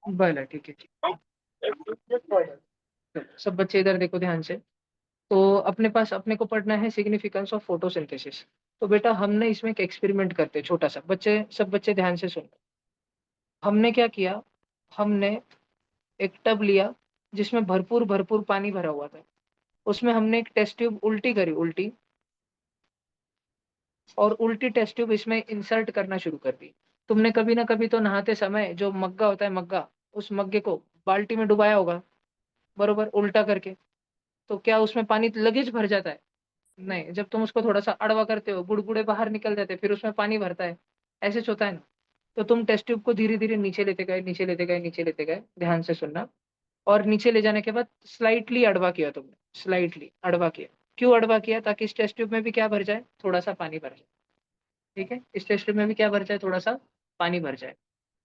भले ठीक है, ठीक है। सब बच्चे इधर देखो ध्यान से। तो अपने पास अपने को पढ़ना है सिग्निफिकेंस ऑफ फोटोसिंथेसिस। तो बेटा हमने इसमें एक एक्सपेरिमेंट करते हैं छोटा सा, बच्चे सब बच्चे ध्यान से सुनो। हमने क्या किया, हमने एक टब लिया जिसमें भरपूर भरपूर पानी भरा हुआ था। उसमें हमने एक टेस्ट ट्यूब उल्टी करी, उल्टी, और उल्टी टेस्ट ट्यूब इसमें इंसर्ट करना शुरू कर दी। तुमने कभी ना कभी तो नहाते समय जो मग्गा होता है, मग्गा, उस मग्गे को बाल्टी में डुबाया होगा, बरोबर उल्टा करके। तो क्या उसमें पानी लगेज भर जाता है? नहीं। जब तुम उसको थोड़ा सा अड़वा करते हो, बुड़बुड़े बाहर निकल जाते हैं, फिर उसमें पानी भरता है, ऐसे होता है ना। तो तुम टेस्ट ट्यूब को धीरे धीरे नीचे लेते गए, नीचे लेते गए, नीचे लेते गए, ध्यान से सुनना। और नीचे ले जाने के बाद स्लाइटली अड़वा किया तुमने, स्लाइटली अड़वा किया। क्यों अड़वा किया? ताकि इस टेस्ट ट्यूब में भी क्या भर जाए, थोड़ा सा पानी भर जाए। ठीक है, इस टेस्ट ट्यूब में भी क्या भर जाए, थोड़ा सा पानी भर जाए।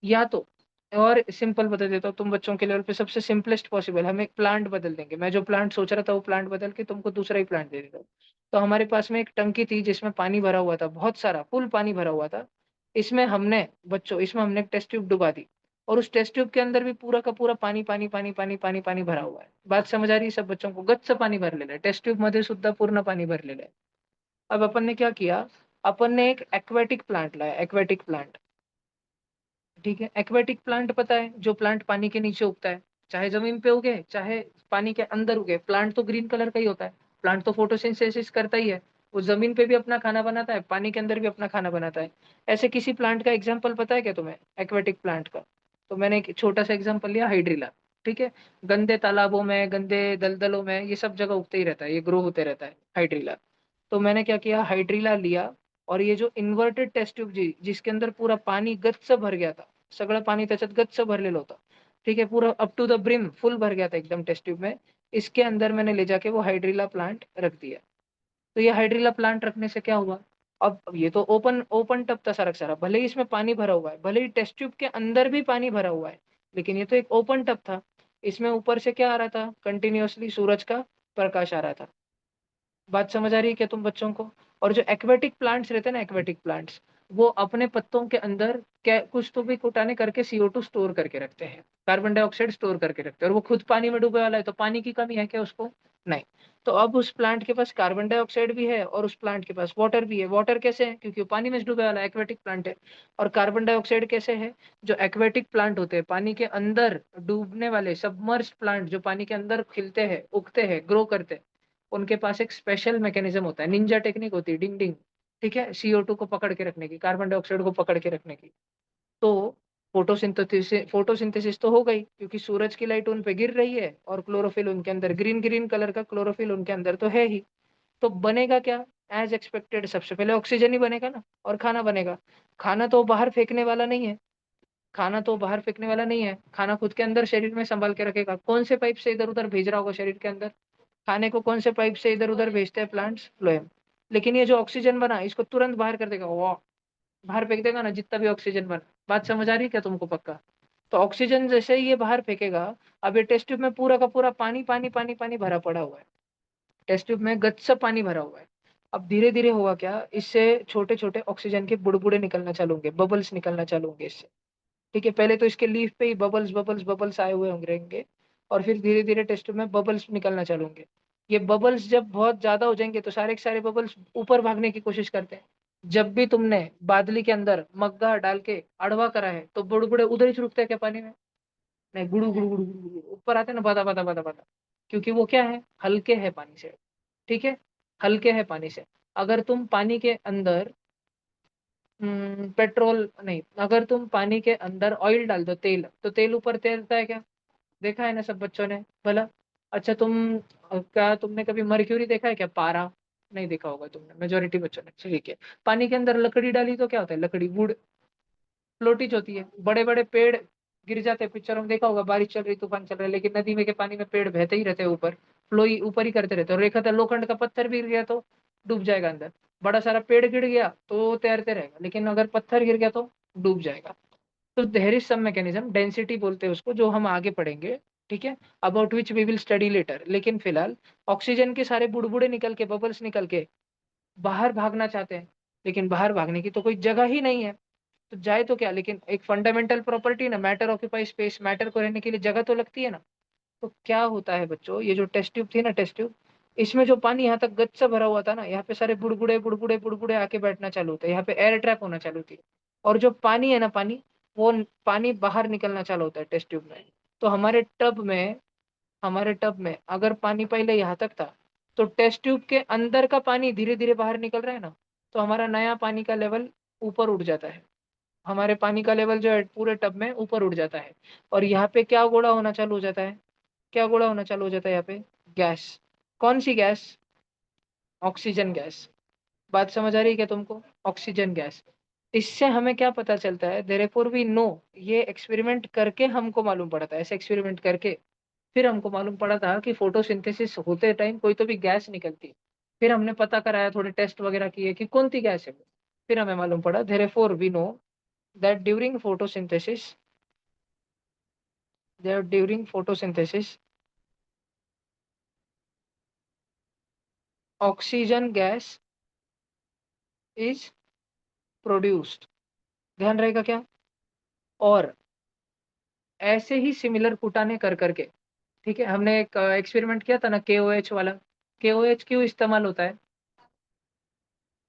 या तो और सिंपल बता देता हूँ तुम बच्चों के लेवल पे, सबसे सिंपलेस्ट पॉसिबल, हम एक प्लांट बदल देंगे। मैं जो प्लांट सोच रहा था वो प्लांट बदल के तुमको दूसरा ही प्लांट दे देता हूँ। तो हमारे पास में एक टंकी थी जिसमें पानी भरा हुआ था, बहुत सारा फुल पानी भरा हुआ था। इसमें हमने बच्चों, इसमें हमने एक टेस्ट ट्यूब डुबा दी, और उस टेस्ट ट्यूब के अंदर भी पूरा का पूरा पानी पानी पानी पानी पानी पानी भरा हुआ है। बात समझ आ रही है? सब बच्चों को गच्च पाणी भरलेलं आहे टेस्ट ट्यूब मध्ये सुद्धा, पूर्ण पानी भरलेलं आहे। अब अपन ने क्या किया, अपन ने एक एक्वेटिक प्लांट लाया, एक्वेटिक प्लांट। ठीक है, एक्वेटिक प्लांट पता है, जो प्लांट पानी के नीचे उगता है, चाहे जमीन पे उगे चाहे पानी के अंदर उगे, प्लांट तो ग्रीन कलर का ही होता है। प्लांट तो फोटोसिंथेसिस करता ही है। वो जमीन पे भी अपना खाना बनाता है, पानी के अंदर भी अपना खाना बनाता है। ऐसे किसी प्लांट का एग्जाम्पल पता है क्या तुम्हें, एक्वेटिक प्लांट का? तो मैंने एक छोटा सा एग्जाम्पल लिया, हाइड्रिला। ठीक है, गंदे तालाबों में, गंदे दलदलों में, ये सब जगह उगते ही रहता है, ये ग्रो होते रहता है हाइड्रिला। तो मैंने क्या किया, हाइड्रिला लिया, और ये जो इन्वर्टेड टेस्ट ट्यूब जी, जिसके अंदर पूरा पाणी गच्च भर गया था, सगळं पाणी त्याच्यात गच्च भरलेलं होतं। ठीक है, पूरा up to the brim full भर गया था एकदम टेस्ट ट्यूब में। इसके अंदर मैंने ले जाके वो हाइड्रिला प्लांट रख दिया। तो ये हाइड्रिला प्लांट रखने से क्या हुआ, अब ये तो ओपन ओपन टब था सारा का सारा, भले ही इसमें पानी भरा हुआ है, भले ही टेस्ट ट्यूब के अंदर भी पानी भरा हुआ है, लेकिन ये तो एक ओपन टब था। इसमें ऊपर से क्या आ रहा था, कंटिन्यूअसली सूरज का प्रकाश आ रहा था। बात समझ आ रही है क्या तुम बच्चों को? और जो एक्वेटिक प्लांट्स रहते हैं ना, एक्वेटिक प्लांट्स, वो अपने पत्तों के अंदर क्या कुछ तो भी कुटाने करके CO2 स्टोर करके रखते हैं, कार्बन डाइऑक्साइड स्टोर करके रखते हैं। और वो खुद पानी में डूबे वाला है, तो पानी की कमी है क्या उसको? नहीं। तो अब उस प्लांट के पास कार्बन डाइऑक्साइड भी है, और उस प्लांट के पास वाटर भी है। वाटर कैसे है? क्योंकि वो पानी में डूबे वाला एक्वेटिक प्लांट है। और कार्बन डाइऑक्साइड कैसे है? जो एक्वेटिक प्लांट होते हैं, पानी के अंदर डूबने वाले सबमर्ज प्लांट, जो पानी के अंदर खिलते हैं, उगते हैं, ग्रो करते हैं, उनके पास एक स्पेशल मैकेनिज्म होता है, निंजा टेक्निक होती है, डिंग डिंग। ठीक है, CO2 को पकड़ के रखने की, कार्बन डाइऑक्साइड को पकड़ के रखने की। तो फोटोसिंथेसिस तो हो गई, क्योंकि सूरज की लाइट उन पे गिर रही है, और क्लोरोफिल उनके अंदर, ग्रीन ग्रीन कलर का क्लोरोफिल उनके अंदर तो है ही। तो बनेगा क्या? एज एक्सपेक्टेड सबसे पहले ऑक्सीजन ही बनेगा ना, और खाना बनेगा। खाना तो बाहर फेंकने वाला नहीं है, खाना तो बाहर फेंकने वाला नहीं है, खाना खुद के अंदर शरीर में संभाल के रखेगा। कौन से पाइप से इधर उधर भेज रहा होगा शरीर के अंदर? खाने को कौन से पाइप से इधर उधर भेजते हैं प्लांट्स? फ्लोएम। लेकिन ये जो ऑक्सीजन बना, इसको तुरंत बाहर कर देगा, वाह, बाहर फेंक देगा ना जितना भी ऑक्सीजन बना। बात समझ आ रही है क्या तुमको पक्का? तो ऑक्सीजन जैसे ही ये बाहर फेंकेगा, अब ये टेस्ट ट्यूब में पूरा का पूरा पानी पानी पानी पानी भरा पड़ा हुआ है, टेस्ट ट्यूब में गच्च पानी भरा हुआ है। अब धीरे धीरे होगा क्या, इससे छोटे छोटे ऑक्सीजन के बुड़बुड़े निकलना चालू होंगे, बबल्स निकलना चालू होंगे इससे। ठीक है, पहले तो इसके लीफ पे ही बबल्स बबल्स बबल्स आए हुए होंगे रहेंगे, और फिर धीरे धीरे टेस्ट ट्यूब में बबल्स निकलना चालू होंगे। ये बबल्स जब बहुत ज्यादा हो जाएंगे, तो सारे के सारे बबल्स ऊपर भागने की कोशिश करते हैं। जब भी तुमने बादली के अंदर मग्गा डाल के अड़वा करा है, तो बुड़बुड़े उधर ही रुकते हैं क्या पानी में? नहीं, गुड़ू गुड़ू गुड़ू गुड़ू गुड़ू ऊपर आते हैं ना, बदा बदा बदा बदा। क्योंकि वो क्या है, हल्के है पानी से। ठीक है, हल्के है पानी से। अगर तुम पानी के अंदर पेट्रोल नहीं, अगर तुम पानी के अंदर ऑयल डाल दो, तेल, तो तेल ऊपर तैरता है क्या? देखा है ना सब बच्चों ने, भला। अच्छा क्या तुमने कभी मर्क्यूरी देखा है क्या, पारा? नहीं देखा होगा तुमने, मेजोरिटी बच्चों ने, ठीक है। पानी के अंदर लकड़ी डाली तो क्या होता है, लकड़ी, वुड, फ्लोटिज होती है। बड़े बड़े पेड़ गिर जाते हैं, पिक्चरों में देखा होगा, बारिश चल रही, तूफान चल रहा है, लेकिन नदी में के पानी में पेड़ बहते ही रहते हैं ऊपर, फ्लो ही ऊपर ही करते रहते हैं। और रेखा था, लोखंड का पत्थर भी गिर गया तो डूब जाएगा अंदर। बड़ा सारा पेड़ गिर गया तो तैरते रहेगा, लेकिन अगर पत्थर गिर गया तो डूब जाएगा। तो there is some mechanism, density बोलते हैं उसको, जो हम आगे पढ़ेंगे। ठीक है, about which we will study later. लेकिन फिलहाल ऑक्सीजन के सारे बुड़बुड़े निकल के, बबल्स निकल के बाहर भागना चाहते हैं, लेकिन बाहर भागने की तो कोई जगह ही नहीं है। तो जाए तो क्या, लेकिन एक फंडामेंटल प्रॉपर्टी ना, मैटर ऑक्यूपाई स्पेस, मैटर को रहने के लिए जगह तो लगती है ना। तो क्या होता है बच्चों, ये जो टेस्ट ट्यूब थी ना, टेस्ट ट्यूब, इसमें जो पानी यहाँ तक गच से भरा हुआ था ना, यहाँ पे सारे बुड़बुड़े बुड़बुड़े बुड़बुड़े आके बैठना चालू होते हैं, यहाँ पे एयर ट्रैप होना चालू होती है। और जो पानी है ना, पानी, वो पानी बाहर निकलना चालू होता है टेस्ट ट्यूब में। तो हमारे टब में अगर पानी पहले यहाँ तक था, तो टेस्ट ट्यूब के अंदर का पानी धीरे धीरे बाहर निकल रहा है ना, तो हमारा नया पानी का लेवल ऊपर उठ जाता है। हमारे पानी का लेवल जो है पूरे टब में ऊपर उठ जाता है। और यहाँ पे क्या गोड़ा होना चालू हो जाता है, क्या गोड़ा होना चालू हो जाता है यहाँ पे, गैस। कौन सी गैस, ऑक्सीजन गैस। बात समझ आ रही है क्या तुमको, ऑक्सीजन गैस। इससे हमें क्या पता चलता है, देयरफॉर वी नो, ये एक्सपेरिमेंट करके हमको मालूम पड़ा था, ऐसे एक्सपेरिमेंट करके फिर हमको मालूम पड़ा था कि फोटोसिंथेसिस होते टाइम कोई तो भी गैस निकलती है। फिर हमने पता कराया, थोड़े टेस्ट वगैरह किए कि कौन सी गैस है वो। फिर हमें मालूम पड़ा, therefore we know that during photosynthesis oxygen gas is produced. ध्यान रहेगा क्या। और ऐसे ही सिमिलर कुटाने कर करके, ठीक है, हमने एक एक्सपेरिमेंट किया था ना, KOH वाला। KOH क्यों इस्तेमाल होता है,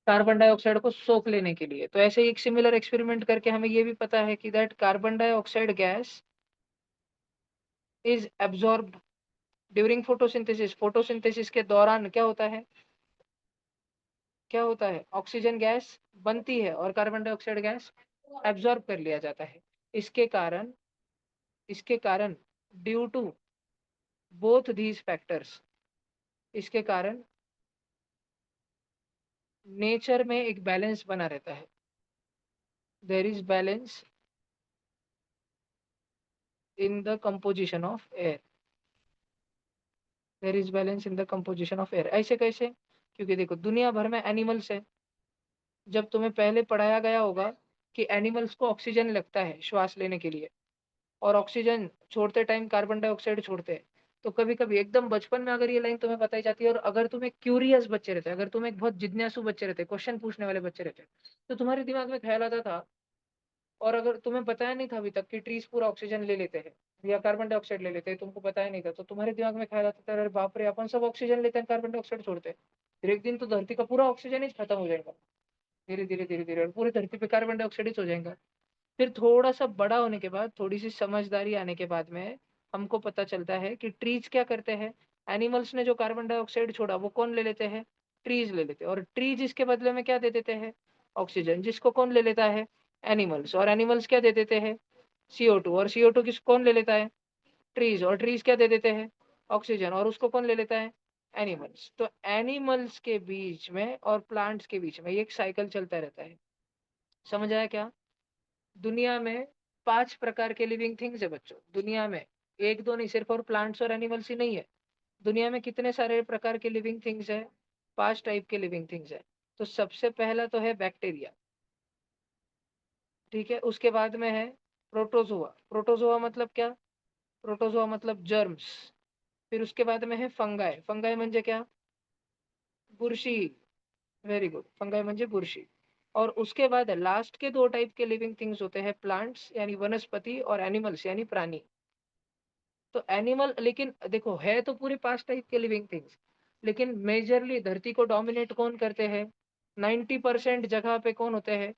कार्बन डाइऑक्साइड को सोख लेने के लिए। तो ऐसे ही एक सिमिलर एक्सपेरिमेंट करके हमें ये भी पता है कि that carbon dioxide gas is absorb during photosynthesis. Photosynthesis के दौरान क्या होता है, क्या होता है, ऑक्सीजन गैस बनती है और कार्बन डाइऑक्साइड गैस एब्जॉर्ब कर लिया जाता है। इसके कारण, इसके कारण due to both these factors, इसके कारण नेचर में एक बैलेंस बना रहता है। There is balance in the composition of air. There is balance in the composition of air. ऐसे कैसे, क्योंकि देखो दुनिया भर में एनिमल्स है। जब तुम्हें पहले पढ़ाया गया होगा कि एनिमल्स को ऑक्सीजन लगता है श्वास लेने के लिए, और ऑक्सीजन छोड़ते टाइम कार्बन डाइऑक्साइड छोड़ते हैं। तो कभी कभी एकदम बचपन में अगर ये लाइन तुम्हें बताई जाती है, और अगर तुम्हें क्यूरियस बच्चे रहते हैं, अगर तुम एक बहुत जिज्ञासु बच्चे रहते हैं, क्वेश्चन पूछने वाले बच्चे रहते हैं, तो तुम्हारे दिमाग में ख्याल आता था। और अगर तुम्हें बताया नहीं था अभी तक कि ट्रीज पूरा ऑक्सीजन ले लेते हैं या कार्बन डाइऑक्साइड ले लेते हैं, तुमको बताया नहीं था, तो तुम्हारे दिमाग में ख्याल आता था, अरे बाप रे, अपन सब ऑक्सीजन लेते हैं, कार्बन डाइऑक्साइड छोड़ते हैं, फिर एक दिन तो धरती का पूरा ऑक्सीजन ही खत्म हो जाएगा, धीरे धीरे धीरे धीरे, और पूरी धरती पे कार्बन डाइऑक्साइड ही हो जाएगा। फिर थोड़ा सा बड़ा होने के बाद, थोड़ी सी समझदारी आने के बाद में हमको पता चलता है कि ट्रीज क्या करते हैं। एनिमल्स ने जो कार्बन डाइऑक्साइड छोड़ा वो कौन ले लेते हैं, ट्रीज ले लेते हैं। और ट्रीज इसके बदले में क्या दे देते हैं, ऑक्सीजन, जिसको कौन ले लेता है, एनिमल्स। और एनिमल्स क्या दे देते हैं, CO2। और CO2 किस कौन ले लेता है, ट्रीज। और ट्रीज क्या दे देते हैं, ऑक्सीजन। और उसको कौन ले लेता है, एनिमल्स। तो एनिमल्स के बीच में और प्लांट्स के बीच में ये एक साइकिल चलता रहता है। समझ आया क्या। दुनिया में 5 प्रकार के लिविंग थिंग्स है बच्चों, दुनिया में। एक दो नहीं, सिर्फ और प्लांट्स और एनिमल्स ही नहीं है। दुनिया में कितने सारे प्रकार के लिविंग थिंग्स है, 5 टाइप के लिविंग थिंग्स है। तो सबसे पहला तो है बैक्टीरिया, ठीक है। उसके बाद में है प्रोटोजोआ। प्रोटोजोआ मतलब क्या, प्रोटोजोआ मतलब जर्म्स। फिर उसके बाद में है फंगाई। फंगाई म्हणजे क्या, बुरशी। वेरी गुड, फंगाई म्हणजे बुरशी। और उसके बाद लास्ट के 2 टाइप के लिविंग थिंग्स होते हैं, प्लांट्स यानी वनस्पति, और एनिमल्स यानी प्राणी। तो एनिमल, लेकिन देखो है तो पूरे 5 टाइप के लिविंग थिंग्स, लेकिन मेजरली धरती को डोमिनेट कौन करते हैं, 90% जगह पे कौन होते हैं,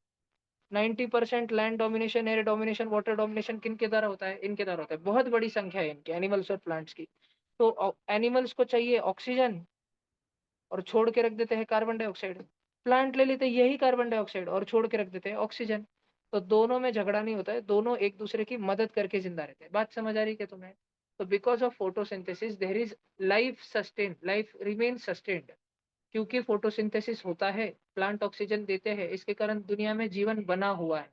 90% land domination, air domination, water domination किनके द्वारा होता है, इनके द्वारा होता है। बहुत बड़ी संख्या है इनकी, एनिमल्स और प्लांट्स की। तो एनिमल्स को चाहिए ऑक्सीजन, और छोड़ के रख देते हैं कार्बन डाइऑक्साइड। प्लांट ले लेते हैं यही कार्बन डाइऑक्साइड और छोड़ के रख देते हैं ऑक्सीजन। तो दोनों में झगड़ा नहीं होता है, दोनों एक दूसरे की मदद करके जिंदा रहते हैं। बात समझ आ रही है क्या तुम्हें। तो because of photosynthesis there is life sustain, life remain sustained. क्योंकि फोटोसिंथेसिस होता है, प्लांट ऑक्सीजन देते हैं, इसके कारण दुनिया में जीवन बना हुआ है।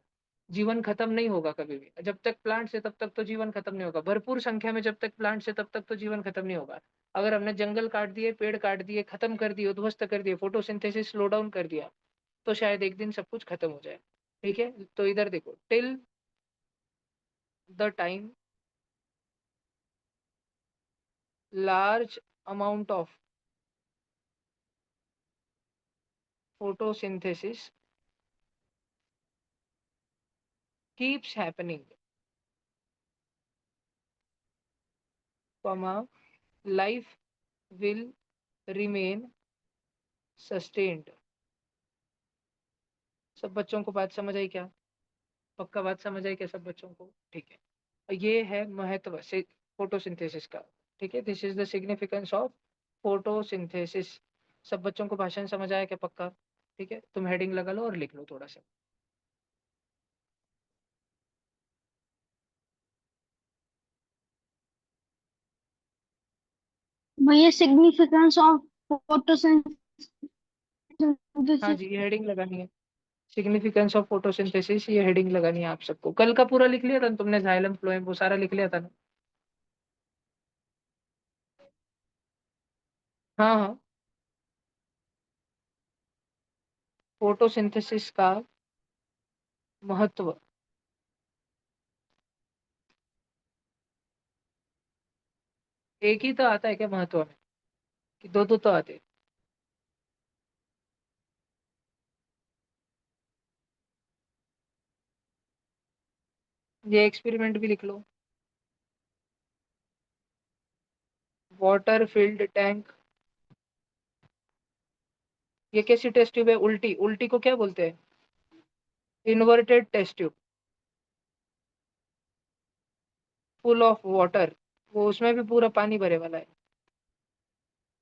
जीवन खत्म नहीं होगा कभी भी, जब तक प्लांट्स है तब तक तो जीवन खत्म नहीं होगा। भरपूर संख्या में जब तक प्लांट्स है तब तक तो जीवन खत्म नहीं होगा। अगर हमने जंगल काट दिए, पेड़ काट दिए, खत्म कर दिए, उद्ध्वस्त कर दिए, फोटोसिंथेसिस स्लो डाउन कर दिया, तो शायद एक दिन सब कुछ खत्म हो जाए। ठीक है, तो इधर देखो, till the time large amount of photosynthesis keeps happening, comma, life will remain sustained. सब बच्चों को बात समझ आई क्या? पक्का बात समझ आई क्या सब बच्चों को? ठीक है। और ये है महत्व से फोटोसिंथेसिस का। ठीक है, this is the significance of photosynthesis. सब बच्चों को भाषण समझ आया क्या? पक्का? ठीक है, तुम हेडिंग लगा लो और लिख लो थोड़ा सा। भैया सिग्निफिकेंस ऑफ फोटोसिंथेसिस। हाँ जी, ये हेडिंग लगानी है। सिग्निफिकेंस ऑफ फोटोसिंथेसिस, ये हेडिंग लगानी है आप सबको। कल का पूरा लिख लिया था ना तुमने? जाइलम फ्लोएम वो सारा लिख लिया था ना? हाँ हाँ। फोटोसिंथेसिस का महत्व। एक ही तो आता है क्या महत्व में, कि दो दो तो आते हैं? ये एक्सपेरिमेंट भी लिख लो। Water field tank. ये कैसी टेस्ट ट्यूब है? उल्टी, उल्टी को क्या बोलते हैं? Inverted test tube. Full of water, वो उसमें भी पूरा पानी भरे वाला है।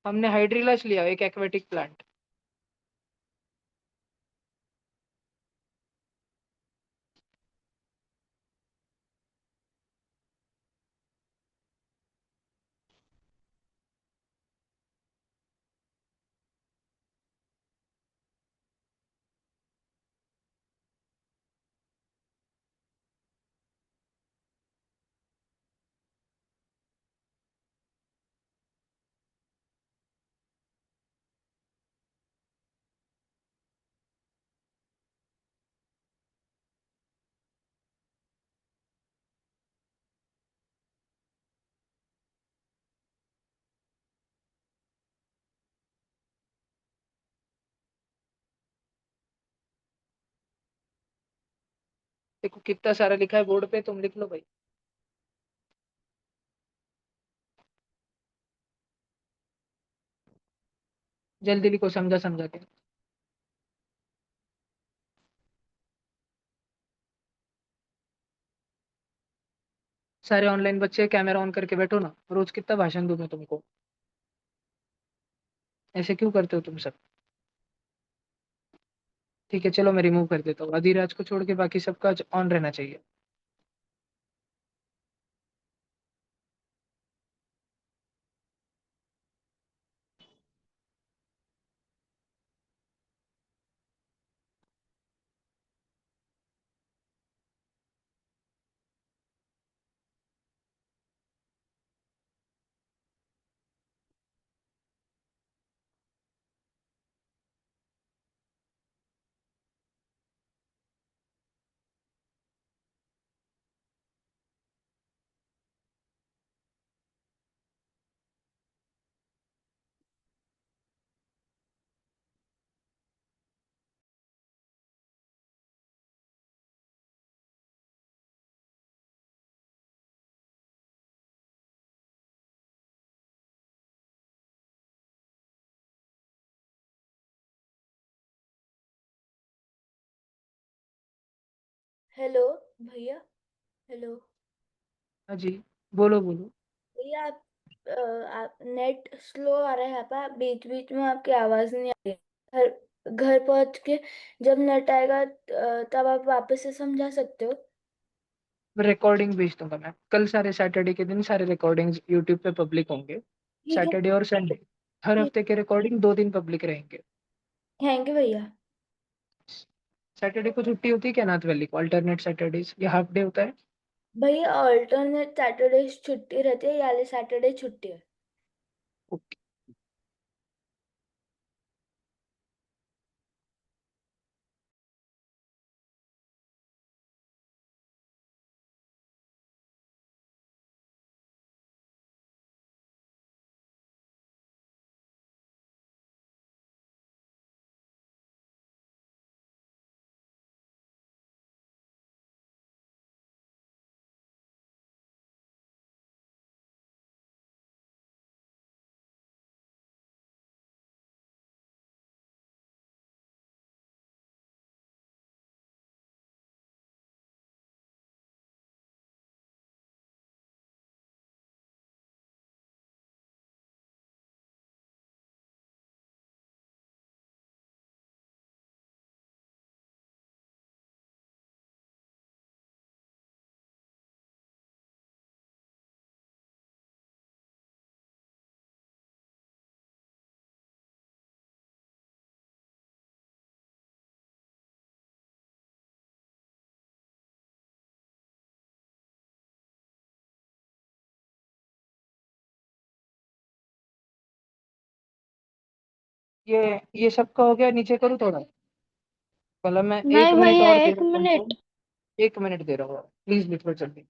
हमने हाइड्रिलस लिया, एक एक्वेटिक प्लांट। देखो कितना सारा लिखा है बोर्ड पे, तुम लिख लो भाई। जल्दी लिखो, समझा समझा के। सारे ऑनलाइन बच्चे कैमरा ऑन करके बैठो ना, रोज कितना भाषण दूं मैं तुमको? ऐसे क्यों करते हो तुम सब? ठीक है चलो, मैं रिमूव कर देता हूँ। अधिराज को छोड़ के बाकी सबका ऑन रहना चाहिए। हेलो भैया। हेलो हाँ जी, बोलो बोलो। भैया, आप नेट स्लो आ रहा है यहाँ पे, बीच बीच में आपकी आवाज नहीं आ रही है। घर घर पहुंच के जब नेट आएगा तब आप वापस से समझा सकते हो। रिकॉर्डिंग भेज दूंगा मैं कल। सारे सैटरडे के दिन सारे रिकॉर्डिंग्स यूट्यूब पे पब्लिक होंगे। ठीक है। सैटरडे और संडे, हर ठीक। हफ्ते के रिकॉर्डिंग 2 दिन पब्लिक रहेंगे। थैंक यू भैया। सैटरडे को छुट्टी होती है क्या नाथ वैली को? अल्टरनेट सैटरडेज या हाफ डे होता है? भैया ऑल्टरनेट सैटरडे छुट्टी रहती है, याले सैटरडे छुट्टी है। ये सबका हो गया, नीचे करूँ थोड़ा? मतलब मैं एक नहीं मिनट भैया, और दे एक रहा हूँ तुमको। मिनट। 1 मिनट दे रहा हूँ, प्लीज लिखो जल्दी।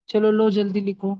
चलो लो जल्दी लिखो।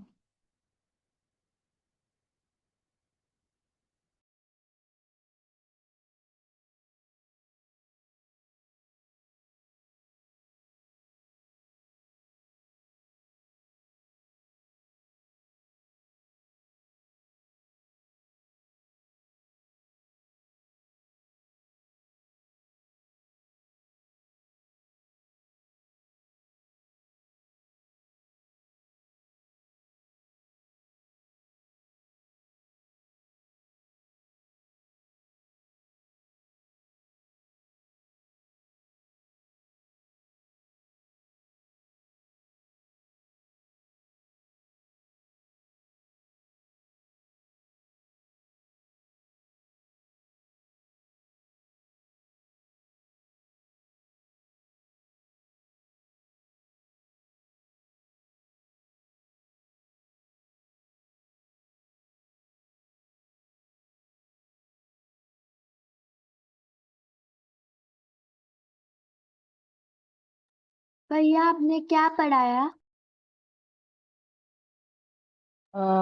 भैया आपने क्या पढ़ाया?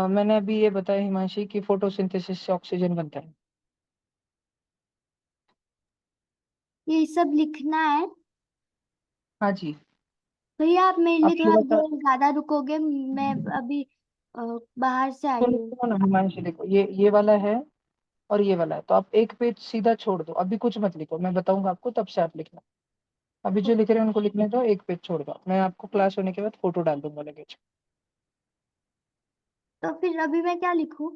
मैंने अभी ये बताया हिमांशी कि फोटोसिंथेसिस से ऑक्सीजन बनता है। ये सब लिखना है? हाँ जी। भैया आप मेरे अब लिए ये थोड़ा बता, देर ज्यादा रुकोगे? मैं अभी अ, बाहर से आई सुनो हूँ। सुनो ना हिमांशी, देखो ये वाला है और ये वाला है, तो आप एक पेज सीधा छोड़ दो, अभी कुछ मत लिखो, मैं बताऊंगा आपको तब से आप लिखना। अभी जो लिख रहे हैं उनको लिखने दो, एक पेज छोड़ दो, मैं आपको क्लास होने के बाद फोटो डाल दूंगा लगेज। तो फिर अभी मैं क्या लिखूं?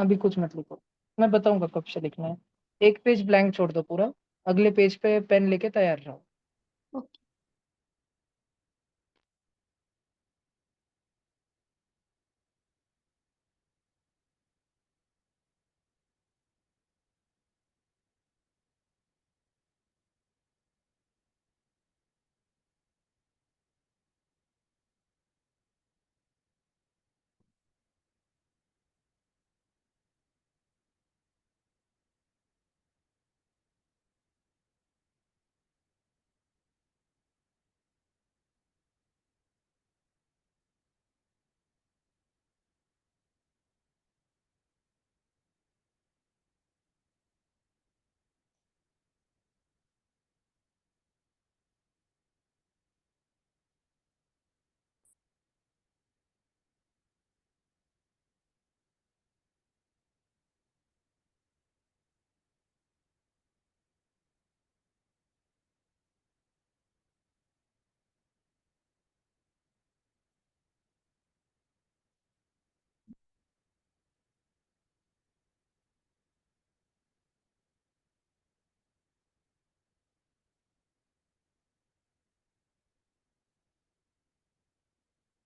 अभी कुछ मत लिखो, मैं बताऊंगा कब से लिखना है। एक पेज ब्लैंक छोड़ दो पूरा, अगले पेज पे पेन लेके तैयार रहो। ओके।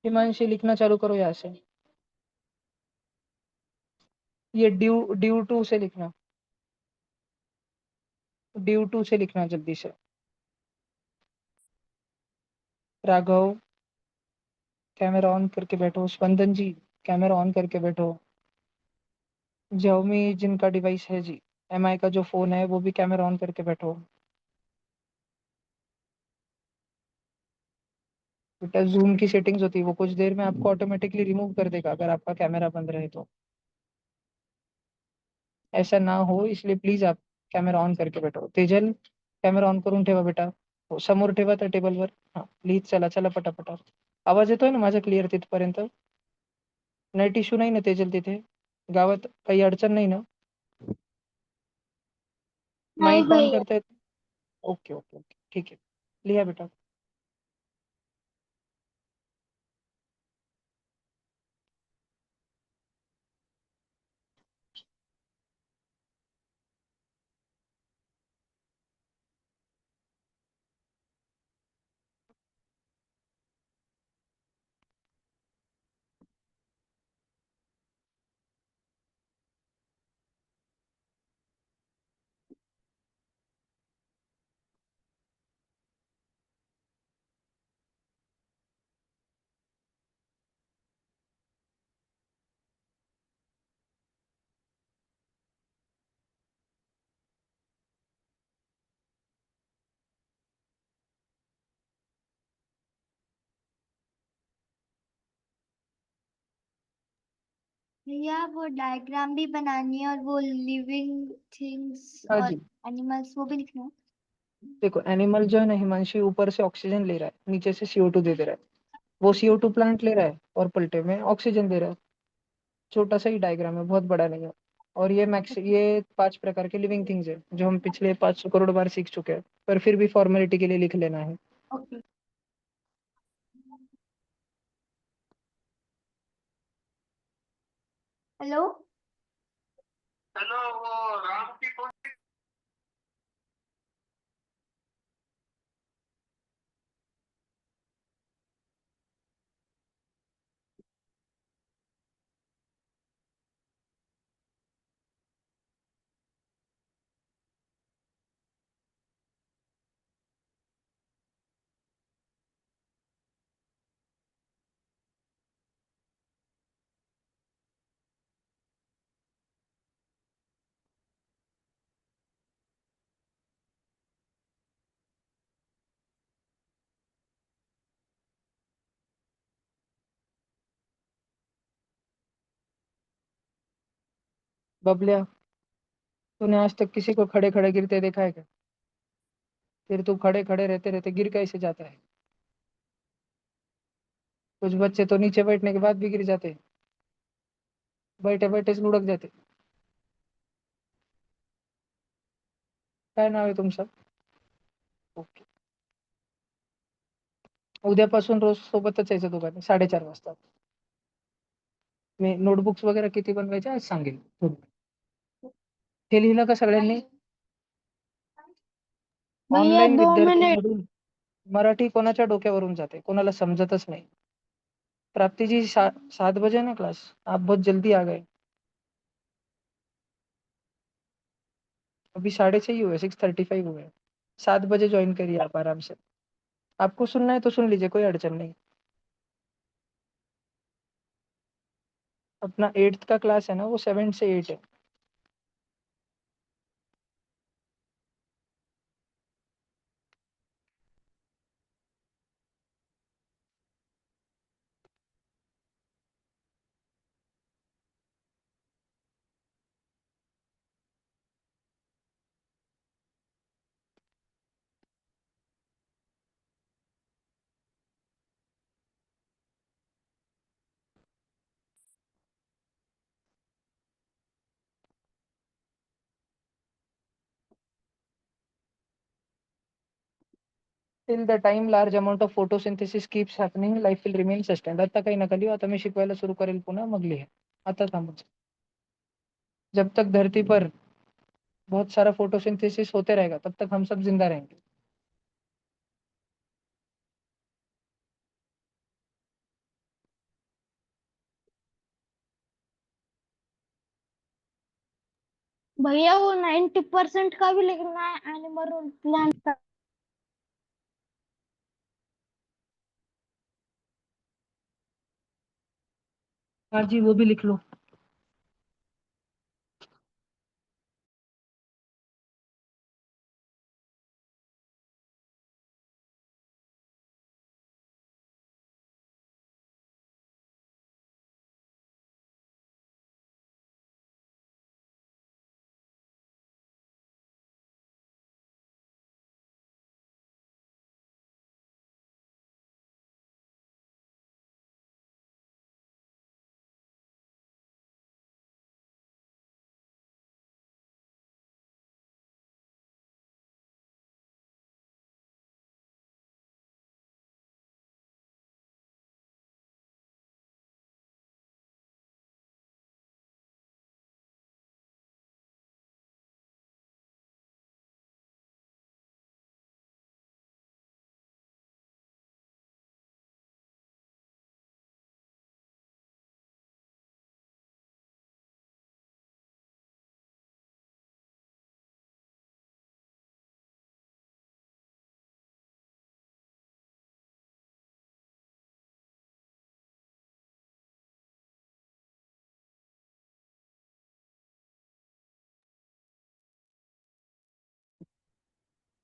हिमांशी लिखना चालू करो यहाँ से। ये ड्यू टू से लिखना, ड्यू टू से लिखना जल्दी से। राघव कैमरा ऑन करके बैठो। स्पंदन जी कैमरा ऑन करके बैठो। Xiaomi जिनका डिवाइस है जी, MI का जो फोन है वो भी कैमरा ऑन करके बैठो। बेटा जूम की सेटिंग्स होती है वो कुछ देर में आपको ऑटोमेटिकली रिमूव कर देगा अगर आपका कैमरा बंद रहे तो। ऐसा ना हो इसलिए प्लीज आप कॅमेरा ऑन करके बैठो। तेजल कॅमेरा ऑन करून ठेवा बेटा। हो, समोर ठेवा त्या टेबलवर। हा लिहित चला चला पटापटा। आवाज येतोय ना माझा क्लिअर तिथपर्यंत? नेट इश्यू नाही ना तेजल तिथे? गावात काही अडचण नाही ना? नहीं माईक ऑन भैया। करता येत? ओके ओके ओके ठीक आहे, लिहा बेटा। भैया वो डायग्राम भी बनानी है और वो लिविंग थिंग्स हाँ और जी, एनिमल्स वो भी लिखना है। देखो एनिमल जो है ना हिमांशी ऊपर से ऑक्सीजन ले रहा है, नीचे से CO2 दे रहा है। वो CO2 प्लांट ले रहा है और पलटे में ऑक्सीजन दे रहा है। छोटा सा ही डायग्राम है, बहुत बड़ा नहीं है। और ये 5 प्रकार के लिविंग थिंग्स है जो हम पिछले 500 करोड़ बार सीख चुके हैं, पर फिर भी फॉर्मेलिटी के लिए लिख लेना है। ओके। हेलो। हेलो, वो राम की कौन बबलिया, तूने आज तक किसी को खड़े खड़े गिरते देखा है क्या? फिर तू खड़े खड़े रहते रहते गिर कैसे जाता है? कुछ बच्चे तो नीचे बैठने के बाद भी गिर जाते हैं, बैठे बैठे से लुढ़क जाते। काय नाव आहे तुमचं? ओके, उद्यापासून रोज सोबतच यायचं दोघांनी 4:30 वाजता। मी नोटबुक्स वगैरे किती बनवायचे आज सांगेल। हे लिहिलं का सगळ्यांनी? भैया ऑनलाईन 2 मिनट। विद्यार्थ्यांमधून मराठी कोणाच्या डोक्यावरून जाते, कोणाला समजतच नहीं। प्राप्ति जी 7 बजे ना क्लास, आप बहुत जल्दी आ गए। अभी 6:30 ही हुए, 6:35 हुए। 7 बजे ज्वाइन करिए आप आराम से। आपको सुनना है तो सुन लीजिए, कोई अड़चन नहीं। अपना 8th का क्लास है ना, वो 7 से 8 है। Till the time large amount of photosynthesis keeps happening, life will remain sustained. आता काही नका लिहू, आता मी शिकवायला सुरू करेल पुन्हा, मग लिहा। आता थांबा। जब तक धरती पर बहुत सारा फोटोसिंथेसिस होते रहेगा तब तक हम सब जिंदा रहेंगे। भैया वो 90% का भी लिखना है एनिमल और प्लांट का। हाँ जी, वो भी लिख लो।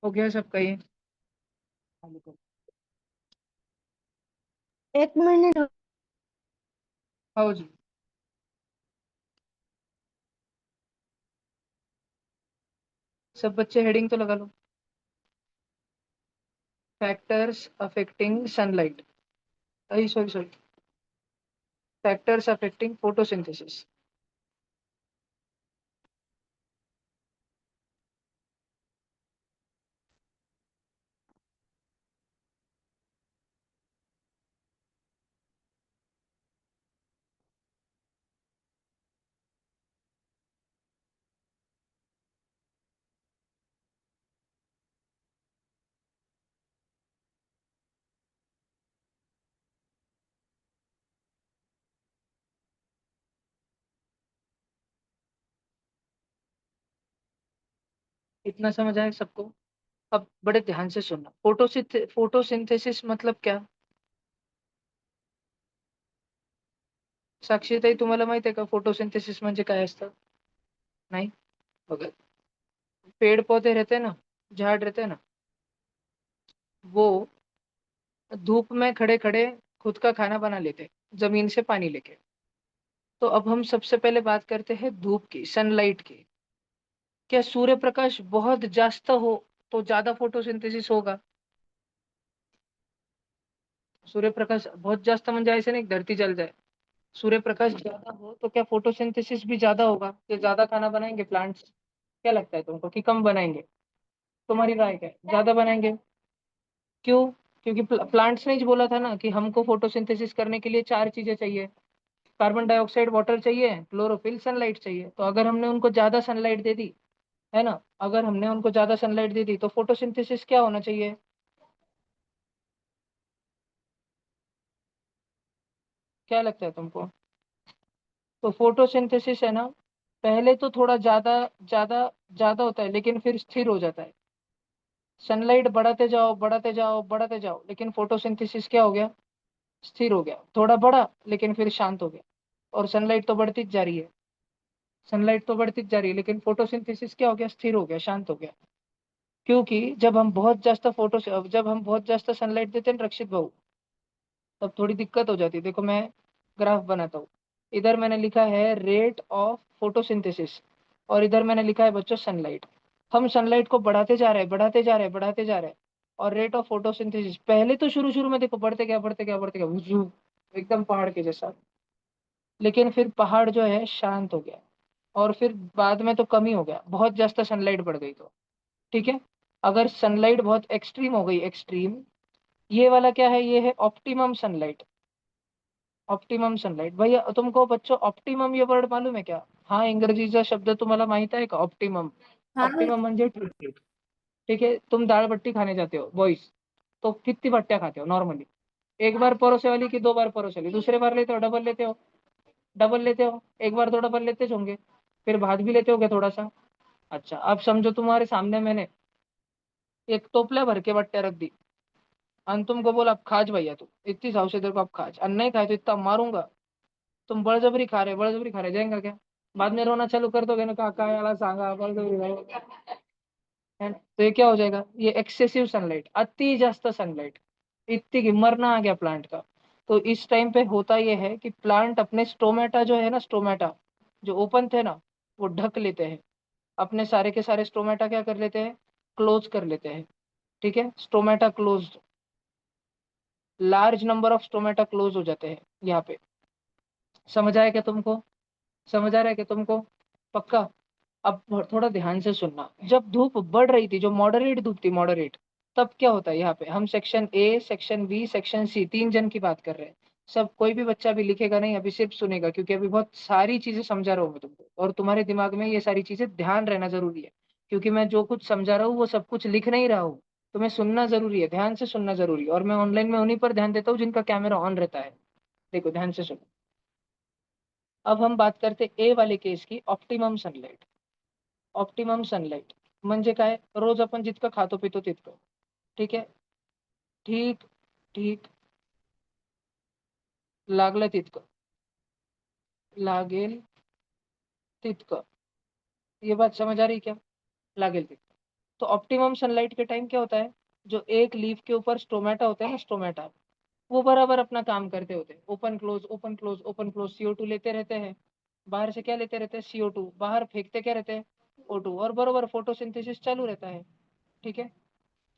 हो गया सबका ये? 1 मिनट। आओ जी। सब बच्चे हेडिंग तो लगा लो। Factors affecting sunlight, sorry, factors affecting photosynthesis. इतना समझ आया सबको? अब बड़े ध्यान से सुनना। फोटोसिंथेसिस मतलब क्या? साक्षीताई, तुम्हाला माहित आहे का फोटोसिंथेसिस म्हणजे काय असतं? नाही? बघा, पेड़ पौधे रहते हैं ना, झाड़ रहते हैं ना, वो धूप में खड़े खड़े खुद का खाना बना लेते, जमीन से पानी लेके। तो अब हम सबसे पहले बात करते हैं धूप की, सनलाइट की। क्या सूर्य प्रकाश बहुत जास्त हो तो ज्यादा फोटोसिंथेसिस होगा? सूर्य प्रकाश बहुत जास्त म्हणजे ऐसे नहीं धरती जल जाए। सूर्य प्रकाश ज्यादा हो तो क्या फोटोसिंथेसिस भी ज्यादा होगा? कि ज्यादा खाना बनाएंगे प्लांट्स? क्या लगता है तुमको कि कम बनाएंगे? तुम्हारी राय क्या है? ज्यादा बनाएंगे? क्यों? क्योंकि प्लांट्स ने ही बोला था ना कि हमको फोटोसिंथेसिस करने के लिए 4 चीजें चाहिए। कार्बन डाइऑक्साइड, वाटर चाहिए, क्लोरोफिल, सनलाइट चाहिए। तो अगर हमने उनको ज्यादा सनलाइट दे दी, है ना, अगर हमने उनको ज्यादा सनलाइट दे दी तो फोटोसिंथेसिस क्या होना चाहिए? क्या लगता है तुमको? तो फोटोसिंथेसिस है ना, पहले तो थोड़ा ज्यादा ज्यादा ज्यादा होता है, लेकिन फिर स्थिर हो जाता है। सनलाइट बढ़ाते जाओ बढ़ाते जाओ बढ़ाते जाओ, लेकिन फोटोसिंथेसिस क्या हो गया? स्थिर हो गया। थोड़ा बढ़ा लेकिन फिर शांत हो गया। और सनलाइट तो बढ़ती जा रही है, सनलाइट तो बढ़ती जा रही है, लेकिन फोटोसिंथेसिस क्या हो गया? स्थिर हो गया, शांत हो गया। क्योंकि जब हम बहुत ज्यादा सनलाइट देते हैं ना रक्षित भाऊ, तब थोड़ी दिक्कत हो जाती है। देखो मैं ग्राफ बनाता हूँ। इधर मैंने लिखा है रेट ऑफ फोटोसिंथेसिस, और इधर मैंने लिखा है बच्चों सनलाइट। हम सनलाइट को बढ़ाते जा रहे हैं, बढ़ाते जा रहे हैं, बढ़ाते जा रहे हैं। और रेट ऑफ फोटोसिंथेसिस पहले तो शुरू शुरू में देखो बढ़ते गया बढ़ते गया बढ़ते गया, वुजू, एकदम पहाड़ के जैसा। लेकिन फिर पहाड़ जो है शांत हो गया, और फिर बाद में तो कम ही हो गया, बहुत ज्यादा सनलाइट बढ़ गई तो। ठीक है। अगर सनलाइट बहुत एक्सट्रीम हो गई, एक्सट्रीम, ये वाला क्या है? ये है ऑप्टिमम सनलाइट। Optimum sunlight. भैया तुमको बच्चों ऑप्टिमम ये वर्ड मालूम है क्या? हा इंग्रजीचा शब्द तुम्हाला माहित आहे का? ऑप्टिमम। हाँ ऑप्टिमम म्हणजे ठीक। ठीक है, तुम दाल बट्टी खाने जाते हो बॉयज, तो कितनी बट्टियां खाते हो नॉर्मली? एक बार परोसे वाली कि 2 बार परोसे वाली? दूसरे बार लेते हो डबल लेते हो? डबल लेते हो। एक बार तो डबल लेते होंगे, फिर भात भी लेते होगे थोड़ा सा। अच्छा, अब समझो तुम्हारे सामने मैंने एक टोपला भर के बट्टे रख दी, और तुमको बोला अब खाज भैया, तू इतनी साव से तेरे को अब खाज, और नहीं खाए तो इतना मारूंगा। तुम बळजबरी खा रहे, बळजबरी खा रहे, जाएंगे क्या? बाद में रोना चालू कर दोगे ना, काका याला सांगा बळजबरी है ना? तो ये क्या हो जाएगा, ये एक्सेसिव सनलाइट, अति जास्त सनलाइट, इतनी कि मरना आ गया प्लांट का। तो इस टाइम पे होता ये है कि प्लांट अपने स्टोमेटा जो है ना, स्टोमेटा जो ओपन थे ना, वो ढक लेते हैं, अपने सारे के सारे स्टोमेटा क्या कर लेते हैं, क्लोज कर लेते हैं। ठीक है, stomata close, large number of stomata close हो जाते हैं यहाँ पे। समझ आया क्या तुमको? समझ आ रहा है क्या तुमको? पक्का? अब थोड़ा ध्यान से सुनना, जब धूप बढ़ रही थी, जो मॉडरेट धूप थी, मॉडरेट, तब क्या होता है यहाँ पे, हम section A, section B, section C, 3 जन की बात कर रहे हैं। सब, कोई भी बच्चा भी लिखेगा नहीं, अभी सिर्फ सुनेगा, क्योंकि अभी बहुत सारी चीजें समझा रहा हूँ मैं तुमको, और तुम्हारे दिमाग में ये सारी चीजें ध्यान रहना जरूरी है, क्योंकि मैं जो कुछ समझा रहा हूँ वो सब कुछ लिख नहीं रहा हूँ। तुम्हें सुनना जरूरी है, ध्यान से सुनना जरूरी है, और मैं ऑनलाइन में उन्हीं पर ध्यान देता हूँ जिनका कैमरा ऑन रहता है। देखो ध्यान से सुनो। अब हम बात करते ए वाले केस की, ऑप्टिमम सनलाइट। ऑप्टिमम सनलाइट म्हणजे काय, रोज आपण जितकं खातो पितो तितकं, ठीक आहे, ठीक, ठीक, लागलं तितकं, लागेल तितकं, ये बात समझ आ रही क्या? लागेल तितकं। तो ऑप्टिमम सनलाइट के टाइम क्या होता है, जो एक लीफ के ऊपर स्टोमेटा होता है ना, स्टोमेटा, वो बराबर अपना काम करते होते हैं, open close, open close, open close, CO2 लेते रहते हैं, बाहर से क्या लेते रहते हैं, CO2, बाहर फेंकते क्या रहते हैं, O2, और बराबर फोटोसिंथेसिस चालू रहता है। ठीक है,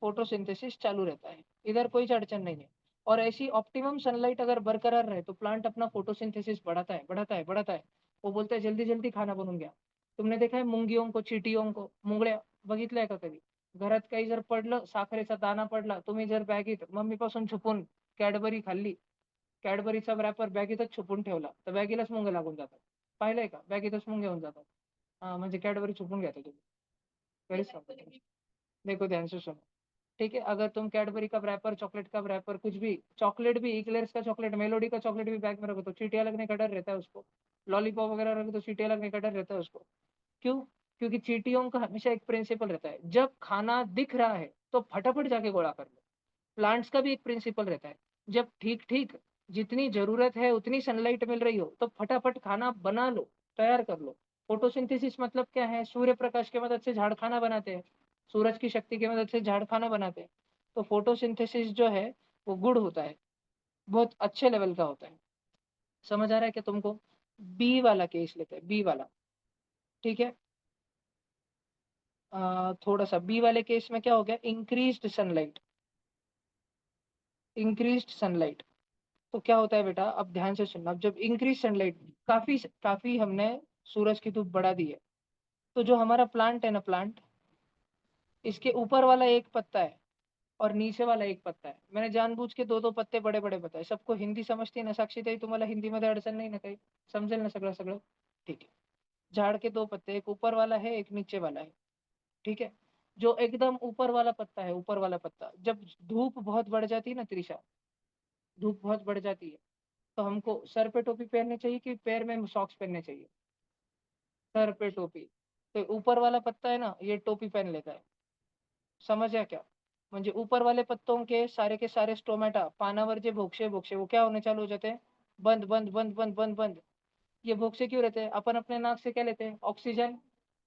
फोटोसिंथेसिस चालू रहता है, इधर कोई अड़चन नहीं है। और ऐसी ऑप्टिमम सनलाइट अगर बरकरार रहे तो प्लांट अपना फोटोसिंथेसिस बढ़ाता है, बढ़ाता है, बढ़ाता है। वो बोलता है जल्दी जल्दी खाना बनून घ्या। तुमने देखा है मुंगियों को, चिटियों को, मुंगळ्या बघितलंय का कधी? घरात काही जर पडलं, साखरेचा दाना पडला, तुम्ही जर बॅगेत मम्मीपासून छुपून कॅडबरी खाल्ली, कॅडबरीचा रॅपर बॅगेतच छुपून ठेवला, तर बॅगेलाच मुंग्या लागून जातात. पाहिलंय का? बॅगेतच मुंग्या होऊन जातात. हा, म्हणजे कॅडबरी छुपून घ्या तुम्ही. Very simple. देखो ध्यान से सुनो। ठीक है, अगर तुम कैडबरी का रैपर, चॉकलेट का रैपर, कुछ भी चॉकलेट भी, इक्लेयर्स का चॉकलेट, मेलोडी का चॉकलेट भी बैग में रखो तो चींटियां लगने का डर रहता है उसको। लॉलीपॉप वगैरह रखो तो चींटियां लगने का डर रहता है उसको। क्यों? क्योंकि चींटियों का हमेशा एक प्रिंसिपल रहता है, जब खाना दिख रहा है तो फटाफट जाके गोला कर लो। प्लांट्स का भी एक प्रिंसिपल रहता है, जब ठीक ठीक जितनी जरूरत है उतनी सनलाइट मिल रही हो तो फटाफट खाना बना लो, तैयार कर लो। फोटोसिंथेसिस मतलब क्या है, सूर्य प्रकाश की मदद से झाड़ खाना बनाते हैं, सूरज की शक्ति की मदद से झाड़ खाना बनाते हैं। तो फोटोसिंथेसिस जो है वो गुड होता है, बहुत अच्छे लेवल का होता है। समझ आ रहा है क्या तुमको? बी वाला केस लेते हैं, बी वाला। ठीक है, थोड़ा सा बी वाले केस में क्या हो गया, इंक्रीज्ड सनलाइट, इंक्रीज्ड सनलाइट। तो क्या होता है बेटा, अब ध्यान से सुनना, अब जब इंक्रीज सनलाइट, काफी काफी हमने सूरज की धूप बढ़ा दी है, तो जो हमारा प्लांट है ना, प्लांट, इसके ऊपर वाला एक पत्ता है और नीचे वाला एक पत्ता है, मैंने जानबूझ के दो दो पत्ते बड़े बड़े बताए। सबको हिंदी समजते ना साक्षी ताई, तुम्हाला हिंदी मध्ये अडचण नाही ना काही? समजेल ना सगळं सगळं? ठीक है, झाड़ के दो पत्ते, एक ऊपर वाला है, एक नीचे वाला है। ठीक है, जो एकदम ऊपर वाला पत्ता है, ऊपर वाला पत्ता, जब धूप बहुत बढ़ जाती है ना त्रिशा, धूप बहुत बढ़ जाती है, तो हमको सर पे टोपी पहननी चाहिए कि पैर में सॉक्स पहनने चाहिए? सर पे टोपी। तो ऊपर वाला पत्ता है ना, ये टोपी पहन लेता है। समझ क्या? म्हणजे ऊपर वाले पत्तों के सारे स्टोमॅटा पानावर जे भोक्षे भोक्षे वो क्या होने चालू हो जाते हैं, बंद बंद बंद बंद बंद बंद। ये भोक्षे क्यों रहते हैं, अपन अपने नाक से क्या लेते हैं, ऑक्सीजन।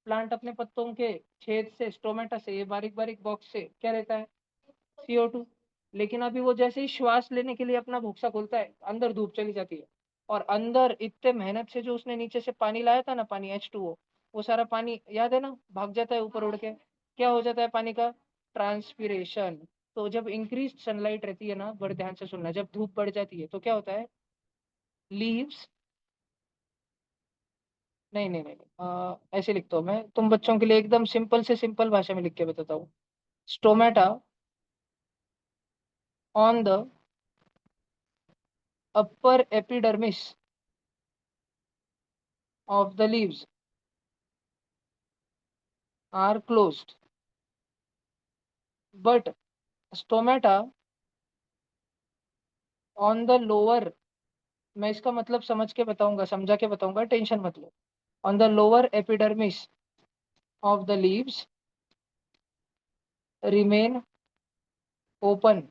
प्लांट अपने पत्तों के छेद से, स्टोमेटा से, ये बारीक बारीक बॉक्स से क्या रहता है, CO2। लेकिन अभी वो जैसे ही श्वास लेने के लिए अपना भोक्सा खोलता है, अंदर धूप चली जाती है, और अंदर इतने मेहनत से जो उसने नीचे से पानी लाया था ना, पानी H2O, वो सारा पानी याद है ना, भाग जाता है ऊपर उड़ के। क्या हो जाता है पानी का, ट्रांसपीरेशन। तो जब इंक्रीज सनलाइट रहती है ना, बड़े ध्यान से सुनना, जब धूप बढ़ जाती है तो क्या होता है, लीव्स, नहीं नहीं नहीं, ऐसे लिखता हूँ मैं, तुम बच्चों के लिए एकदम सिंपल से सिंपल भाषा में लिख के बताता हूँ। Stomata on the upper epidermis of the leaves are closed, but stomata on the lower, मैं इसका मतलब समझ के बताऊंगा, समझा के बताऊंगा, टेंशन मत लो। On the lower epidermis of the leaves remain open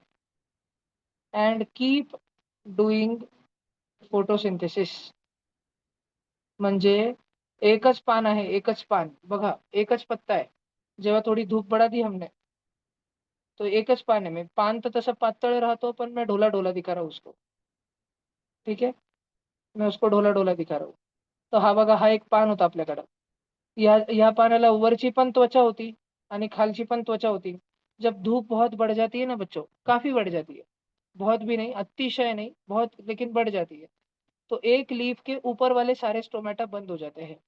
and keep doing photosynthesis. म्हणजे एकच पान आहे, एकच पान बघा, एकच पत्ता आहे. जेव्हा थोडी धूप बढ़ा दी हमने तो एकच पान आहे. पान तर तसं पातळ राहतो, पण मैं ढोला ढोला दिखा रहा हूं उसको. ठीक आहे, मैं उसको ढोला ढोला दिखा रहा हूं. तो हा बघा, हा एक पान होता आपल्याकडं. या पानाला वरची पण त्वचा होती आणि खालची पण त्वचा होती. जब धूप बहुत बढ़ जाती है ना बच्चों, काफी बढ़ जाती है, बहुत भी नहीं, अतिशय नहीं, बहुत, लेकिन बढ़ जाती है, तो एक लीफ के ऊपर वाले सारे स्टोमेटा बंद हो जाते हैं.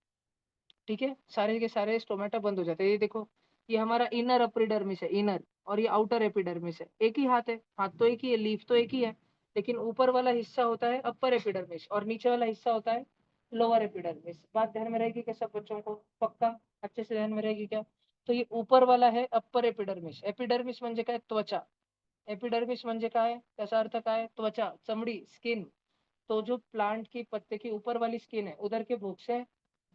ठीक है, सारे के सारे स्टोमेटा बंद हो जाते हैं. ये देखो, ये हमारा इनर एपिडर्मिस है, इनर, और ये आउटर एपिडर्मिस है. एक ही हाथ है, हाथ तो एक ही है, लीफ तो एक ही है, लेकिन ऊपर वाला हिस्सा होता है अपर एपिडर्मिस और नीचे वाला हिस्सा होता है लोअर एपिडर्मिस. बात ध्यान में रहेगी क्या सब बच्चों को? पक्का अच्छे से ध्यान में रहेगी क्या? तो ये ऊपर वाला है अपर एपिडर्मिस. एपिडर्मिस म्हणजे काय? त्वचा. एपिडर्मिस म्हणजे काय? त्याचा अर्थ काय? त्वचा, चमड़ी, स्किन. तो जो प्लांट की पत्ते की ऊपर वाली स्किन है, उधर के भोक्से